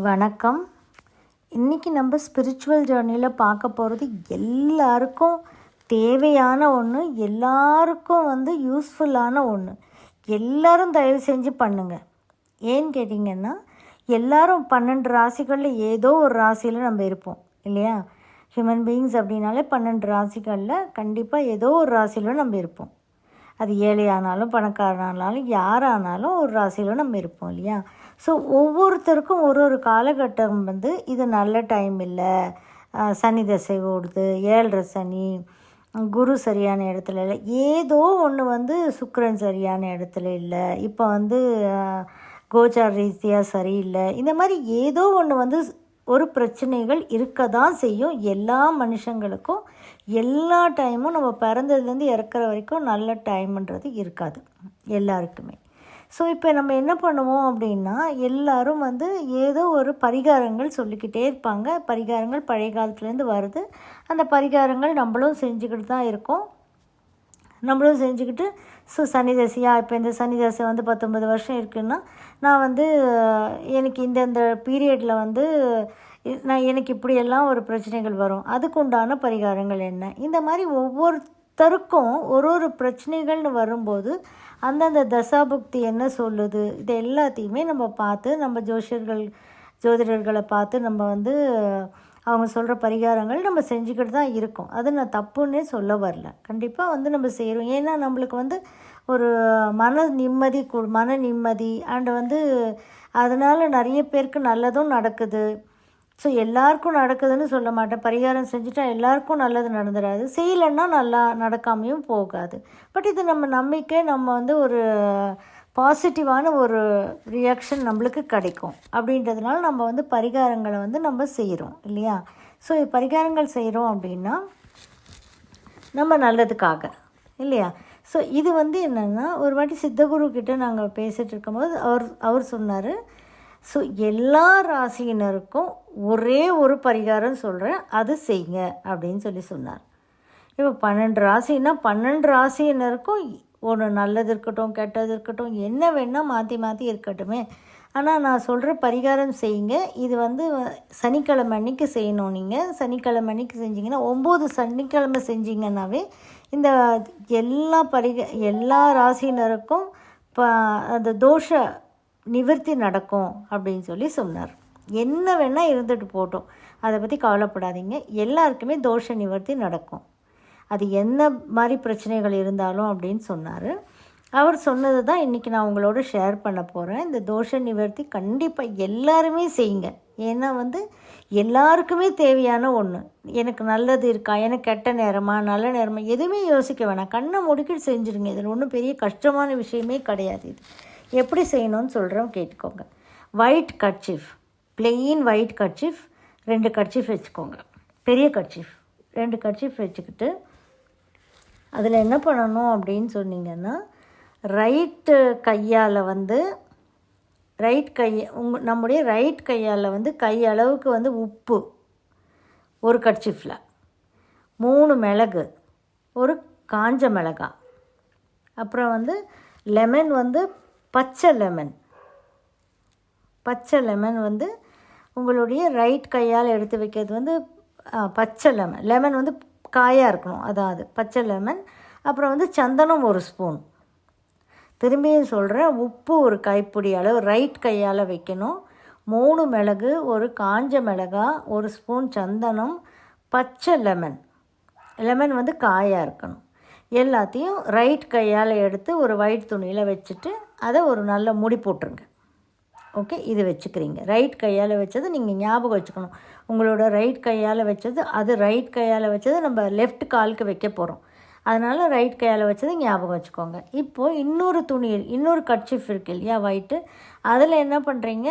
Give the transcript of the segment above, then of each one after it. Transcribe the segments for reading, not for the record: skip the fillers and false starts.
வணக்கம். இன்றைக்கி நம்ம ஸ்பிரிச்சுவல் ஜேர்னியில் பார்க்க போகிறது எல்லாருக்கும் தேவையான ஒன்று, எல்லாருக்கும் யூஸ்ஃபுல்லான ஒன்று. எல்லோரும் தயவு செஞ்சு பண்ணுங்கள். ஏன்னு கேட்டிங்கன்னா, எல்லோரும் 12 ராசிகளில் ஏதோ ஒரு ராசியில் நம்ம இருப்போம் இல்லையா? ஹியூமன் பீயிங்ஸ் அப்படின்னாலே 12 ராசிகளில் கண்டிப்பாக ஏதோ ஒரு ராசியில் நம்ம இருப்போம். அது ஏழையானாலும் பணக்காரனானாலும் யாரானாலும் ஒரு ராசியில் நம்ம இருப்போம் இல்லையா? ஸோ ஒவ்வொருத்தருக்கும் ஒரு ஒரு காலகட்டம் இது நல்ல டைம் இல்லை, சனி தசை ஓடுது, 7.5 சனி, குரு சரியான இடத்துல இல்லை, ஏதோ ஒன்று சுக்கிரன் சரியான இடத்துல இல்லை, இப்போ கோச்சார ரீதியாக சரியில்லை, இந்த மாதிரி ஏதோ ஒன்று ஒரு பிரச்சனைகள் இருக்க தான் செய்யும். எல்லா மனுஷங்களுக்கும் எல்லா டைமும் நம்ம பிறந்ததுலேருந்து இறக்குற வரைக்கும் நல்ல டைம்ன்றது இருக்காது எல்லாருக்குமே. ஸோ இப்போ நம்ம என்ன பண்ணுவோம் அப்படின்னா, எல்லோரும் ஏதோ ஒரு பரிகாரங்கள் சொல்லிக்கிட்டே இருப்பாங்க. பரிகாரங்கள் பழைய காலத்துலேருந்து வருது. அந்த பரிகாரங்கள் நம்மளும் செஞ்சுக்கிட்டு தான் இருக்கோம். நம்மளும் செஞ்சுக்கிட்டு சனி தசையாக இப்போ இந்த சனி தசை 19 வருஷம் இருக்குன்னா, நான் எனக்கு இந்தந்த பீரியடில் எனக்கு இப்படியெல்லாம் ஒரு பிரச்சனைகள் வரும், அதுக்கு உண்டான பரிகாரங்கள் என்ன, இந்த மாதிரி ஒவ்வொருத்தருக்கும் ஒரு ஒரு பிரச்சனைகள்னு வரும்போது அந்தந்த தசாபுக்தி என்ன சொல்லுது, இது எல்லாத்தையுமே நம்ம பார்த்து நம்ம ஜோதிடர்களை பார்த்து நம்ம அவங்க சொல்கிற பரிகாரங்கள் நம்ம செஞ்சுக்கிட்டு தான் இருக்கோம். அது நான் தப்புன்னே சொல்ல வரல. கண்டிப்பாக நம்ம செய்கிறோம். ஏன்னா நம்மளுக்கு ஒரு மன நிம்மதி அண்டு அதனால் நிறைய பேருக்கு நல்லதும் நடக்குது. ஸோ எல்லாருக்கும் நடக்குதுன்னு சொல்ல மாட்டேன். பரிகாரம் செஞ்சுட்டா எல்லாருக்கும் நல்லது நடந்துடாது, செய்யலைன்னா நல்லா நடக்காமையும் போகாது. பட் இது நம்ம நம்பிக்கை, நம்ம ஒரு பாசிட்டிவான ஒரு ரியாக்ஷன் நம்மளுக்கு கிடைக்கும் அப்படின்றதுனால நம்ம பரிகாரங்களை நம்ம செய்கிறோம் இல்லையா? ஸோ பரிகாரங்கள் செய்கிறோம் அப்படின்னா நம்ம நல்லதுக்காக இல்லையா? ஸோ இது என்னென்னா, ஒரு வாட்டி சித்தகுரு கிட்டே நாங்கள் பேசிகிட்டு இருக்கும்போது அவர் சொன்னார், ஸோ எல்லா ராசியினருக்கும் ஒரே ஒரு பரிகாரம் சொல்கிறேன், அது செய்யுங்க அப்படின்னு சொன்னார். இப்போ 12 ராசின்னா 12 ராசியினருக்கும் ஒன்று நல்லது இருக்கட்டும் கெட்டது இருக்கட்டும் என்ன வேணால் மாற்றி இருக்கட்டுமே, ஆனால் நான் சொல்கிற பரிகாரம் செய்யுங்க. இது சனிக்கிழமை அன்றைக்கி செய்யணும். நீங்கள் சனிக்கிழமை அன்றைக்கி செஞ்சிங்கன்னா 9 சனிக்கிழமை செஞ்சிங்கன்னாவே இந்த எல்லா ராசியினருக்கும் அந்த தோஷ நிவர்த்தி நடக்கும் அப்படின்னு சொன்னார். என்ன வேணால் இருந்துட்டு போட்டோம், அதை பற்றி கவலைப்படாதீங்க, எல்லாருக்குமே தோஷ நிவர்த்தி நடக்கும், அது என்ன மாதிரி பிரச்சனைகள் இருந்தாலும் அப்படின்னு சொன்னார். அவர் சொன்னது தான் இன்றைக்கி நான் உங்களோட ஷேர் பண்ண போகிறேன். இந்த தோஷ நிவர்த்தி கண்டிப்பாக எல்லாருமே செய்யுங்க. ஏன்னா எல்லாருக்குமே தேவையான ஒன்று. எனக்கு நல்லது இருக்கா, எனக்கு கெட்ட நேரமா நல்ல நேரமா எதுவுமே யோசிக்க வேணாம், கண்ணை முடிக்கிட்டு செஞ்சுருங்க. இதில் ஒன்றும் பெரிய கஷ்டமான விஷயமே கிடையாது. இது எப்படி செய்யணும்னு சொல்கிறோம், கேட்டுக்கோங்க. White kerchief, plain white kerchief 2 kerchief வச்சுக்கோங்க. பெரிய கர்ச்சீஃப் 2 கர்ச்சீஃப் வச்சுக்கிட்டு அதில் என்ன பண்ணணும் அப்படின்னு சொன்னீங்கன்னா, ரைட்டு கையால் நம்முடைய ரைட் கையால் கையளவுக்கு உப்பு ஒரு கர்ச்சீஃபில், 3 மிளகு, ஒரு காஞ்ச மிளகாய், அப்புறம் லெமன் பச்சை லெமன் உங்களுடைய ரைட் கையால் எடுத்து வைக்கிறது பச்சை லெமன் காயாக இருக்கணும், அதாவது பச்சை லெமன். அப்புறம் சந்தனம் 1 ஸ்பூன். திரும்பியும் சொல்கிறேன், உப்பு ஒரு கைப்பிடி அளவு ரைட் கையால் வைக்கணும், 3 மிளகு, ஒரு காஞ்ச மிளகாய், 1 ஸ்பூன் சந்தனம், பச்சை லெமன் காயாக இருக்கணும். எல்லாத்தையும் ரைட் கையால் எடுத்து ஒரு ஒயிட் துணியில் வச்சுட்டு அதை ஒரு நல்ல முடி போட்டுருங்க. ஓகே, இது வச்சுக்கிறீங்க. ரைட் கையால் வச்சது நீங்கள் ஞாபகம் வச்சுக்கணும். உங்களோட ரைட் கையால் வச்சது, அது ரைட் கையால் வச்சது நம்ம லெஃப்ட் காலுக்கு வைக்க போகிறோம், அதனால் ரைட் கையால் வச்சது ஞாபகம் வச்சுக்கோங்க. இப்போது இன்னொரு கர்ச்சீஃப் இருக்குது இல்லையா, ஒயிட்டு, அதில் என்ன பண்ணுறீங்க,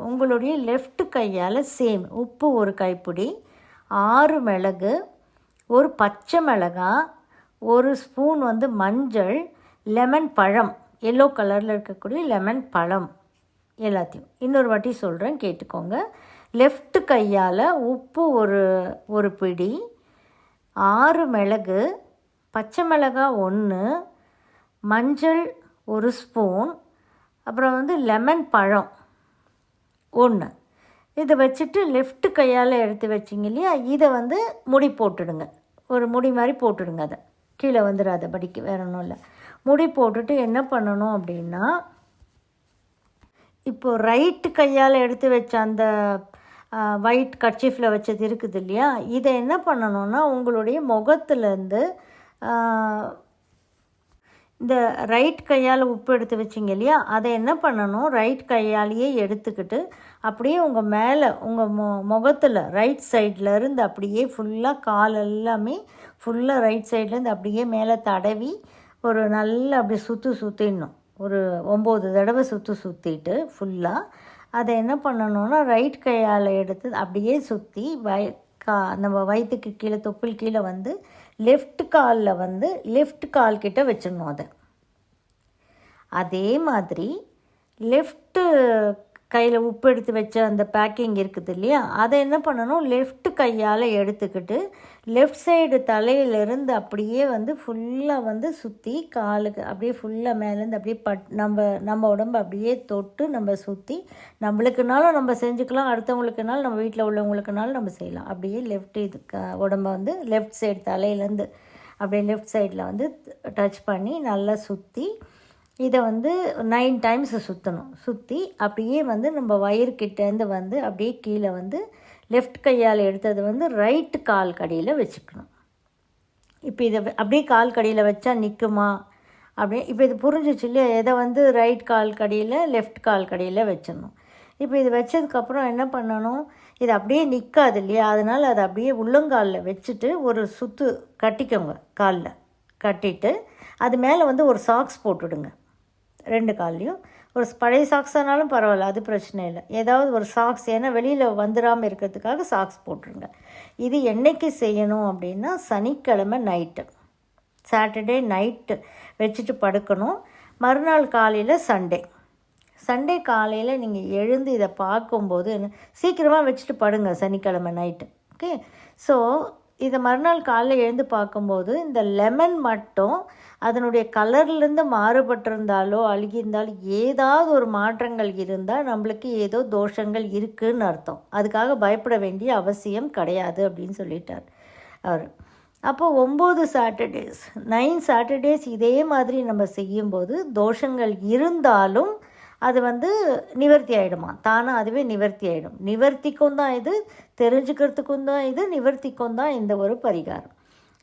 உங்களுடைய லெஃப்ட் கையால் சேம் உப்பு ஒரு கைப்பிடி, 6 மிளகு, ஒரு பச்சை மிளகாய், 1 ஸ்பூன் மஞ்சள், லெமன் பழம், எல்லோ கலரில் இருக்கக்கூடிய லெமன் பழம், எல்லாத்தையும் இன்னொரு வாட்டி சொல்கிறேன், கேட்டுக்கோங்க. லெஃப்ட் கையால் உப்பு ஒரு பிடி, 6 மிளகு, பச்சை மிளகாய் 1, மஞ்சள் 1 ஸ்பூன், அப்புறம் லெமன் பழம் ஒன்று. இதை வச்சுட்டு லெஃப்ட் கையால் எடுத்து வச்சிங்க இல்லையா, இதை வந்து முடி போட்டுடுங்க. ஒரு முடி மாதிரி போட்டுடுங்க. அதை கீழே வந்துடாத படிக்கு, வேற ஒன்றும் இல்லை. முடி போட்டுட்டு என்ன பண்ணணும் அப்படின்னா, இப்போது ரைட்டு கையால் எடுத்து வச்ச அந்த ஒயிட் கர்ச்சீஃபில் வச்சது இருக்குது இல்லையா, இதை என்ன பண்ணணுன்னா உங்களுடைய முகத்துலேருந்து இந்த ரைட் கையால் உப்பு எடுத்து வச்சிங்க இல்லையா, அதை என்ன பண்ணணும், ரைட் கையாலேயே எடுத்துக்கிட்டு அப்படியே உங்கள் மேலே உங்கள் முகத்தில் ரைட் சைடில் இருந்து அப்படியே ஃபுல்லாக கால் எல்லாமே ஃபுல்லாக ரைட் சைட்லேருந்து அப்படியே மேலே தடவி ஒரு நல்ல அப்படி சுற்றிடணும். ஒரு 9 தடவை சுற்றிட்டு ஃபுல்லாக அதை என்ன பண்ணணுன்னா ரைட் கையால் எடுத்து அப்படியே சுற்றி நம்ம வயிற்றுக்கு கீழே தொப்புள் கீழே வந்து லெஃப்ட் காலில் வந்து லெஃப்ட் கால் கிட்ட வச்சிடணும். அதே மாதிரி லெஃப்ட்டு கையில் உப்பு எடுத்து வச்ச அந்த பேக்கிங் இருக்குது இல்லையா, அதை என்ன பண்ணணும், லெஃப்ட் கையால் எடுத்துக்கிட்டு லெஃப்ட் சைடு தலையிலேருந்து அப்படியே வந்து ஃபுல்லாக வந்து சுற்றி காலுக்கு அப்படியே ஃபுல்லாக மேலேருந்து அப்படியே நம்ம உடம்பு அப்படியே தொட்டு நம்ம சுற்றி, நம்மளுக்குனாலும் நம்ம செஞ்சுக்கலாம், அடுத்தவங்களுக்குனாலும் நம்ம வீட்டில் உள்ளவங்களுக்குனாலும் நம்ம செய்யலாம். அப்படியே லெஃப்ட் இது உடம்பை வந்து லெஃப்ட் சைடு தலையிலேருந்து அப்படியே லெஃப்ட் சைடில் வந்து டச் பண்ணி நல்லா சுற்றி இதை வந்து 9 டைம்ஸ் சுற்றி அப்படியே வந்து நம்ம வயிறுக்கிட்டேருந்து வந்து அப்படியே கீழே வந்து லெஃப்ட் கையால் எடுத்தது வந்து ரைட்டு கால் கடியில் வச்சுக்கணும். இப்போ இதை அப்படியே கால் கடியில் வச்சா நிற்குமா அப்படியே, இப்போ இது புரிஞ்சிச்சு இல்லையா, எதை வந்து ரைட் கால் கடியில் லெஃப்ட் கால் கடியில் வச்சிடணும். இப்போ இது வச்சதுக்கப்புறம் என்ன பண்ணணும், இது அப்படியே நிற்காது இல்லையா, அதனால் அதை அப்படியே உள்ளங்காலில் வச்சுட்டு ஒரு சுற்று கட்டிக்கோங்க. காலில் கட்டிட்டு அது மேலே வந்து ஒரு சாக்ஸ் போட்டுடுங்க. 2 கால்லையும் ஒரு பழைய சாக்ஸானாலும் பரவாயில்ல, அது பிரச்சனை இல்லை. ஏதாவது ஒரு சாக்ஸ், ஏன்னா வெளியில் வந்துடாமல் இருக்கிறதுக்காக சாக்ஸ் போட்டுருங்க. இது என்றைக்கு செய்யணும் அப்படின்னா சனிக்கிழமை நைட்டு, சாட்டர்டே நைட்டு வச்சுட்டு படுக்கணும். மறுநாள் காலையில் சண்டே காலையில் நீங்கள் எழுந்து இதை பார்க்கும்போது சீக்கிரமாக வச்சுட்டு படுங்க சனிக்கிழமை நைட்டு. ஓகே, ஸோ இதை மறுநாள் காலையில் எழுந்து பார்க்கும்போது இந்த லெமன் மட்டும் அதனுடைய கலர்லேருந்து மாறுபட்டிருந்தாலோ அழுகியிருந்தாலோ ஏதாவது ஒரு மாற்றங்கள் இருந்தால் நம்மளுக்கு ஏதோ தோஷங்கள் இருக்குதுன்னு அர்த்தம். அதுக்காக பயப்பட வேண்டிய அவசியம் கிடையாது அப்படின்னு சொல்லிட்டார் அவர். அப்போது 9 சாட்டர்டேஸ் 9 சாட்டர்டேஸ் இதே மாதிரி நம்ம செய்யும்போது தோஷங்கள் இருந்தாலும் அது வந்து நிவர்த்தி ஆகிடுமா, தானாக அதுவே நிவர்த்தி ஆகிடும். நிவர்த்திக்கும் தான் இது, தெரிஞ்சுக்கிறதுக்கும் தான் இது, நிவர்த்திக்கும் தான் இந்த ஒரு பரிகாரம்.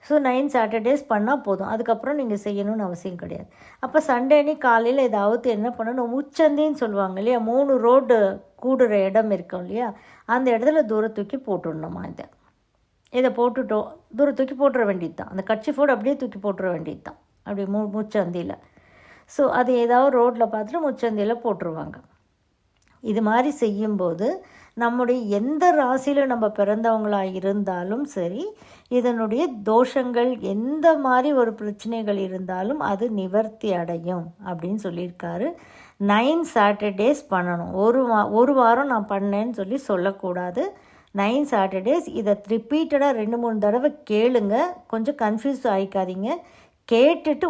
ஸோ 9 சாட்டர்டேஸ் பண்ணால் போதும், அதுக்கப்புறம் நீங்கள் செய்யணும்னு அவசியம் கிடையாது. அப்போ சண்டே அன்னைக்கு காலையில் ஏதாவது என்ன பண்ணணும், முச்சந்தின்னு சொல்லுவாங்க இல்லையா, 3 ரோடு கூடுற இடம் இருக்கும் இல்லையா, அந்த இடத்துல தூரத்தூக்கி போட்டுடணுமா. இதை போட்டுட்டோம், தூரத்தூக்கி போட்டுற வேண்டியது தான். அந்த கட்சிஃபோடு அப்படியே தூக்கி போட்டுற வேண்டியது தான், அப்படி முச்சந்தியில். ஸோ அது ஏதாவது ரோட்டில் பார்த்துட்டு முச்சந்தியில் போட்டுருவாங்க. இது மாதிரி செய்யும்போது நம்முடைய எந்த ராசியில் நம்ம பிறந்தவங்களாக இருந்தாலும் சரி, இதனுடைய தோஷங்கள் எந்த மாதிரி ஒரு பிரச்சனைகள் இருந்தாலும் அது நிவர்த்தி அடையும் அப்படின்னு சொல்லியிருக்காரு. 9 சாட்டர்டேஸ் பண்ணணும். ஒரு வாரம் நான் பண்ணேன்னு சொல்லக்கூடாது. 9 சாட்டர்டேஸ் இதை ரிப்பீட்டடாக 2-3 தடவை கேளுங்க. கொஞ்சம் கன்ஃபியூஸ் ஆகிக்காதீங்க. கேட்டுட்டு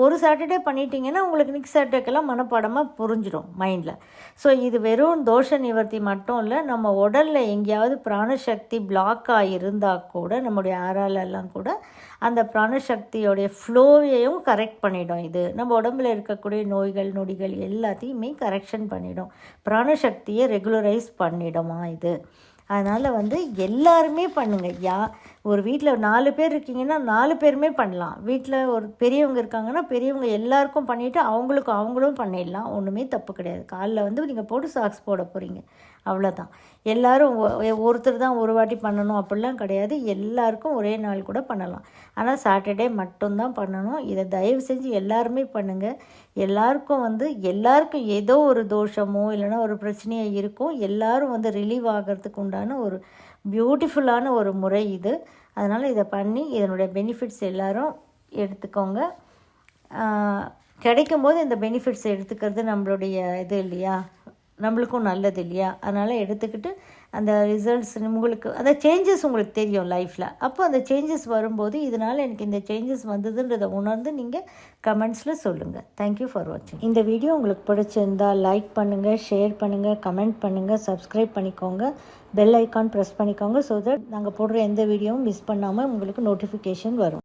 ஒரு சாட்டர்டே பண்ணிட்டீங்கன்னா உங்களுக்கு நெக்ஸ்ட் சாட்டர்டேக்கெல்லாம் மனப்பாடமாக புரிஞ்சிடும் மைண்டில். ஸோ இது வெறும் தோஷ நிவர்த்தி மட்டும் இல்லை, நம்ம உடலில் எங்கேயாவது பிராணசக்தி பிளாக்காக இருந்தால் கூட நம்முடைய ஆறாலெல்லாம் கூட அந்த பிராணசக்தியோடைய ஃப்ளோவையும் கரெக்ட் பண்ணிடும். இது நம்ம உடம்புல இருக்கக்கூடிய நோய்கள் நொடிகள் எல்லாத்தையுமே கரெக்ஷன் பண்ணிடும், பிராணசக்தியை ரெகுலரைஸ் பண்ணிடுமா இது. அதனால் வந்து எல்லாருமே பண்ணுங்கள். ஒரு வீட்டில் 4 பேர் இருக்கீங்கன்னா 4 பேருமே பண்ணலாம். வீட்டில் ஒரு பெரியவங்க இருக்காங்கன்னா பெரியவங்க எல்லாருக்கும் பண்ணிவிட்டு அவங்களும் பண்ணிடலாம், ஒன்றுமே தப்பு கிடையாது. காலில் வந்து நீங்கள் போட்டு சாக்ஸ் போட போகிறீங்க, அவ்வளோதான். எல்லோரும் ஒருத்தர் தான் ஒரு வாட்டி பண்ணணும் அப்படிலாம் கிடையாது, எல்லாருக்கும் ஒரே நாள் கூட பண்ணலாம். ஆனால் சாட்டர்டே மட்டும்தான் பண்ணணும். இதை தயவு செஞ்சு எல்லாருமே பண்ணுங்கள். எல்லாருக்கும் ஏதோ ஒரு தோஷமோ இல்லைனா ஒரு பிரச்சனையோ இருக்கும். எல்லோரும் வந்து ரிலீவ் ஆகிறதுக்கு உண்டான ஒரு பியூட்டிஃபுல்லான ஒரு முறை இது. அதனால் இதை பண்ணி இதனுடைய பெனிஃபிட்ஸ் எல்லோரும் எடுத்துக்கோங்க. கிடைக்கும்போது இந்த பெனிஃபிட்ஸ் எடுத்துக்கிறது நம்மளுடைய இது இல்லையா, நம்மளுக்கும் நல்லது இல்லையா? அதனால் எடுத்துக்கிட்டு அந்த ரிசல்ட்ஸ் உங்களுக்கு அந்த சேஞ்சஸ் உங்களுக்கு தெரியும் லைஃப்பில். அப்போ அந்த சேஞ்சஸ் வரும்போது இதனால் எனக்கு இந்த சேஞ்சஸ் வந்ததுன்றதை உணர்ந்து நீங்கள் கமெண்ட்ஸில் சொல்லுங்கள். தேங்க்யூ ஃபார் வாட்சிங். இந்த வீடியோ உங்களுக்கு பிடிச்சிருந்தால் லைக் பண்ணுங்கள், ஷேர் பண்ணுங்கள், கமெண்ட் பண்ணுங்கள், சப்ஸ்கிரைப் பண்ணிக்கோங்க, பெல் ஐக்கான் ப்ரெஸ் பண்ணிக்கோங்க. ஸோ தட் நாங்கள் போடுற எந்த வீடியோவும் மிஸ் பண்ணாமல் உங்களுக்கு நோட்டிஃபிகேஷன் வரும்.